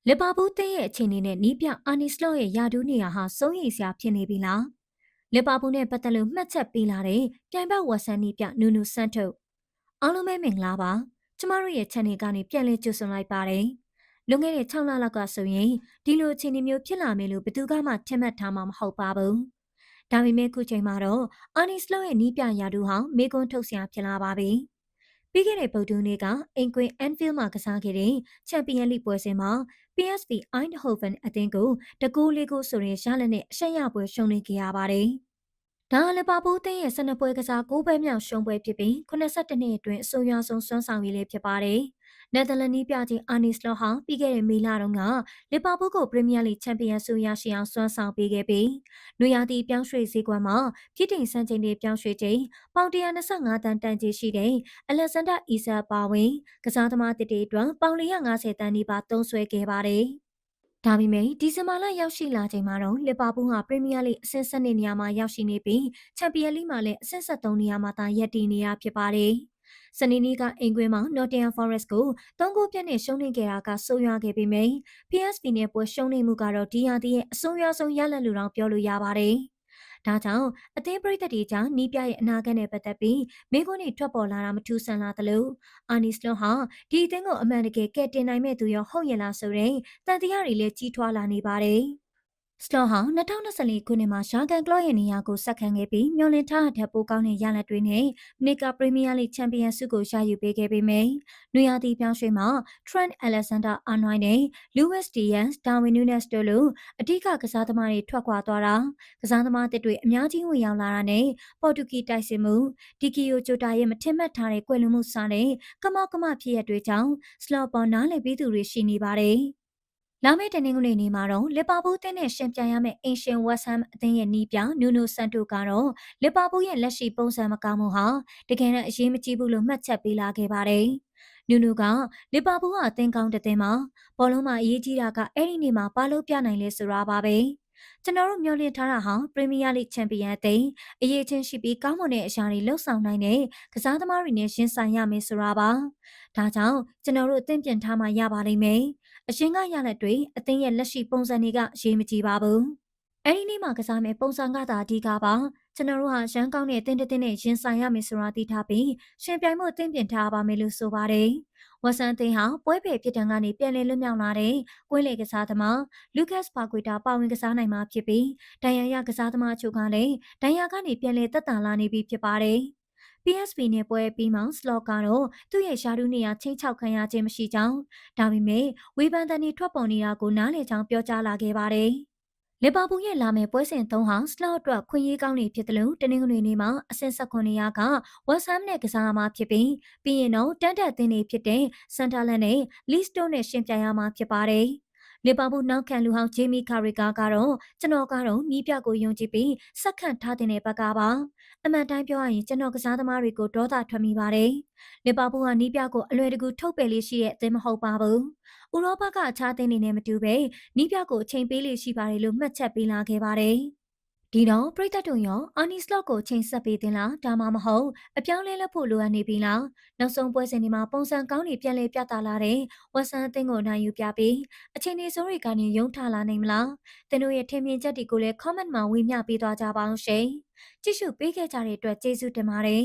လီဗာပူးသင်းရဲ့အခြေအနေနဲ့နီးပြအာနီစလော့ရဲ့ယာဒူးနေရာဟာစိုးရိမ်စရာဖြစ်နေပြီလားလီဗာပူးနဲ့ပတ်သက်လို့မှတ်ချက်ပေးလာတဲ့ပြိုင်ဘက်ဝက်ဆန်နီးပြနူနူဆန်တိုအားလုံးပဲမင်္ဂလာပါကျမတို့ရဲ့ channel ကနေပြန်လည်ကြိုဆိုလိုက်ပါတယ်လွန်ခဲ့တဲ့6လလောက်ကဆိုရင်ဒီလိုအခြေအနေမျိုးဖြစ်လာမယ်လို့ဘယ်သူမှထင်မှတ်ထားမှာမဟုတ်ပါဘူးဒါပေမဲ့ခုချိန်မှာတော့အာနီစလော့ရဲ့နီးပြယာဒူးဟာမေကွန်းထုတ်စရာဖြစ်လာပါပြီပြီးခဲ့တဲ့ဗုဒ္ဓဟူးနေ့ကအင်ကွင်အန်ဖီးလ်မှာကစားခဲ့တဲ့ချန်ပီယံလိပွဲစဉ်မှာ PSV Eindhoven အသင်းကိုတကူးလေးကိုဆိုရင်ရလက်နဲ့အရှက်ရပွဲရှုံးနေခဲ့ရပါတယ်။ဒါလီဗာပူးအသင်းရဲ့12ပွဲကစား9ပွဲမြောက်ရှုံးပွဲဖြစ်ပြီး82နှစ်အတွင်းအဆိုးရွားဆုံးစွမ်းဆောင်ရည်လေးဖြစ်ပါတယ်။နယ်သာလန်နီးပြချင်းအာနီစလော့ဟာပြီးခဲ့တဲ့မေလတုန်းကလီဗာပူးကိုပရီးမီးယားလိချန်ပီယံဆုရရှိအောင်စွမ်းဆောင်ပေးခဲ့ပြီးနွေရာသီပြောင်းရွှေ့ဈေးကွက်မှာပြည်တင်စံချိန်တွေပြောင်းရွှေ့ချိန်ပေါင်125တန်တန်ကြီးရှိတဲ့အလက်ဇန်ဒါအီဆာပါဝင်ကစားသမားတစ်တေအတွက်ပေါင်450တန်နီးပါသုံးစွဲခဲ့ပါတယ်။ဒါပေမဲ့ဒီဇင်ဘာလရောက်ရှိလာချိန်မှာတော့လီဗာပူးဟာပရီးမီးယားလိအဆင့်7နေရာမှာရောက်ရှိနေပြီးချန်ပီယံလိမှာလည်းအဆင့်73နေရာမှာသာရပ်တည်နေရဖြစ်ပါတယ်။စနေနေ့ကအင်ကွင်းမှာ Nottingham Forest ကို3ဂိုးပြတ်နဲ့ရှုံးနိမ့်ခဲ့တာကဆိုးရွားခဲ့ပေမယ့် PSV နဲ့ပွဲရှုံးနိမ့်မှုကတော့ဒီရာသီရဲ့အဆိုးရွားဆုံးရလဒ်လို့တောင်ပြောလို့ရပါတယ်။ဒါကြောင့်အသင်းပရိသတ်တွေကြားနီးပြရဲ့အနာဂတ်နဲ့ပတ်သက်ပြီးမိခွန်းတွေထွက်ပေါ်လာတာမထူးဆန်းလာသလိုအာနီစလော့ဟာဒီအသင်းကိုအမှန်တကယ်ကယ်တင်နိုင်မဲ့သူရောဟုတ်ရဲ့လားဆိုတဲ့တန်တရားတွေလည်းကြီးထွားလာနေပါတယ်။စလော့ဟာ2024ခုနှစ်မှာရှာဂန်ကလော့ရဲ့နေရာကိုဆက်ခံခဲ့ပြီးမျော်လင့်ထားတဲ့ပိုကောင်းတဲ့ရလဒ်တွေနဲ့မနစ်ကပရီးမီးယားလိချန်ပီယံဆုကိုရယူပေးခဲ့ပေမယ့်နွေရာသီပြောင်းရွှေ့မှာ Trent Alexander-Arnold နဲ့ Luis Diaz, Darwin Núñez တို့လိုအဓိကကစားသမားတွေထွက်ခွာသွားတာကစားသမားတွေအများကြီးဝင်ရောက်လာတာနဲ့ပေါ်တူဂီတိုက်စစ်မှုဒီကီယိုဂျိုတာရဲ့မထင်မှတ်ထားတဲ့ကွယ်လွန်မှုစားတဲ့ကမောက်ကမဖြစ်ရတွေကြောင့်စလော့ပေါ်နားလည်ပြီးသူတွေရှိနေပါတယ်။လာမယ့်တနင်္ဂနွေနေ့မှာတော့လီဗာပူးအသင်းနဲ့ရှင်ပြိုင်ရမယ့်အင်ရှင်ဝက်ဆမ်အသင်းရဲ့နီးပြနူနိုဆန်တိုကတော့လီဗာပူးရဲ့လက်ရှိပုံစံမကောင်းမှုဟာတကယ်တော့အရေးမကြီးဘူးလို့မှတ်ချက်ပေးလာခဲ့ပါတယ်။နူနိုကလီဗာပူးဟာအသင်းကောင်းတဲ့သင်းမှာဘောလုံးမှာအရေးကြီးတာကအဲ့ဒီနေ့မှာဘာလို့ပြနိုင်လဲဆိုတာပါပဲ။ကျွန်တော်တို့မျှော်လင့်ထားတာဟာပရီးမီးယားလိချန်ပီယံအသင်းအရေးချင်းရှိပြီးကောင်းမွန်တဲ့အရာတွေလှုပ်ဆောင်နိုင်တဲ့ကစားသမားတွေနဲ့ရင်ဆိုင်ရမယ်ဆိုတာပါ။ဒါကြောင့်ကျွန်တော်တို့အသင်းပြင်ထားမှရပါလိမ့်မယ်။အရင်ကရလက်တွေအသင်းရဲ့လက်ရှိပုံစံတွေကအရေးမကြီးပါဘူး။အဲဒီနေ့မှာကစားမယ့်ပုံစံကသာအဓိကပါ။ကျွန်တော်တို့ဟာရန်ကောင်းတဲ့အသင်းတစ်သင်းနဲ့ရင်ဆိုင်ရမယ်ဆိုတာသိထားပြီးရှင်ပြိုင်မှုအသင်းပြင်ထားပါမယ်လို့ဆိုပါတယ်။ဝက်ဆန်အသင်းဟာပွဲပယ်ပြစ်ဒဏ်ကနေပြန်လည်လွတ်မြောက်လာတဲ့ကွင်းလေကစားသမားလူကတ်စ်ပါကွေတာပါဝင်ကစားနိုင်မှာဖြစ်ပြီးဒဏ်ရာရကစားသမားအချို့ကလည်းဒဏ်ရာကနေပြန်လည်သက်သာလာနေပြီဖြစ်ပါတယ်။ PSV နဲ့ပွဲပြီးမှစလော့ကတော့သူ့ရဲ့ရှာဒူးနေရာချင်းချောက်ခံရခြင်းမရှိကြောင်းဒါပေမဲ့ဝေဖန်တန်တွေထွက်ပေါ်နေတာကိုနားလည်ကြောင်းပြောကြားလာခဲ့ပါတယ်။လီဗာပူးရဲ့လာမယ့်ပွဲစဉ်3ဟာစလော့အတွက်ခွင့်ရေးကောင်းနေဖြစ်တယ်လို့တနင်္ဂနွေနေ့မှာအဆင့်19ရာကဝက်ဆမ်နဲ့ကစားမှာဖြစ်ပြီးပြီးရင်တော့တန်တက်အသင်းတွေဖြစ်တဲ့စန်တာလန်နဲ့လီစတိုနဲ့ရှင်ပြိုင်ရမှာဖြစ်ပါတယ်။လီဗာပူးနောက်ခံလူဟောင်းဂျေမီကာရီကာကတော့ကျွန်တော်ကတော့နီးပြကိုယုံကြည်ပြီးစက္ကန့်ထားတဲ့ဘက်ကပါအမှန်တိုင်းပြောရရင်ကျွန်တော်ကစားသမားတွေကိုဒေါသထွက်မိပါတယ်။လီဗာပူးကနီးပြကိုအလွယ်တကူထုတ်ပယ်လေးရှိတဲ့အသင်းမဟုတ်ပါဘူး။ဥရောပကအခြားအသင်းတွေနဲ့မတူပဲနီးပြကိုအချိန်ပေးလေးရှိပါတယ်လို့မှတ်ချက်ပေးလာခဲ့ပါတယ်။ဒီတော့ပရိသတ်တို့ရောအာနီစလော့ကိုချိန်ဆက်ပေးသင်လားဒါမှမဟုတ်အပြောင်းလဲလုပ်ဖို့လိုအပ်နေပြီလားနောက်ဆုံးပွဲစဉ်ဒီမှာပုံစံကောင်းတွေပြန်လည်ပြသလာတဲ့ဝက်ဆန်အသင်းကိုနိုင်ယူပြပြီးအချိန်ဒီဆိုးတွေကနေရုံထလာနိုင်မလားသင်တို့ရဲ့ထင်မြင်ချက်တွေကိုလည်း comment မှာဝေမျှပေးသွားကြပါအောင်ရှင်ကြည့်ရှုပေးခဲ့ကြတဲ့အတွက်ကျေးဇူးတင်ပါတယ်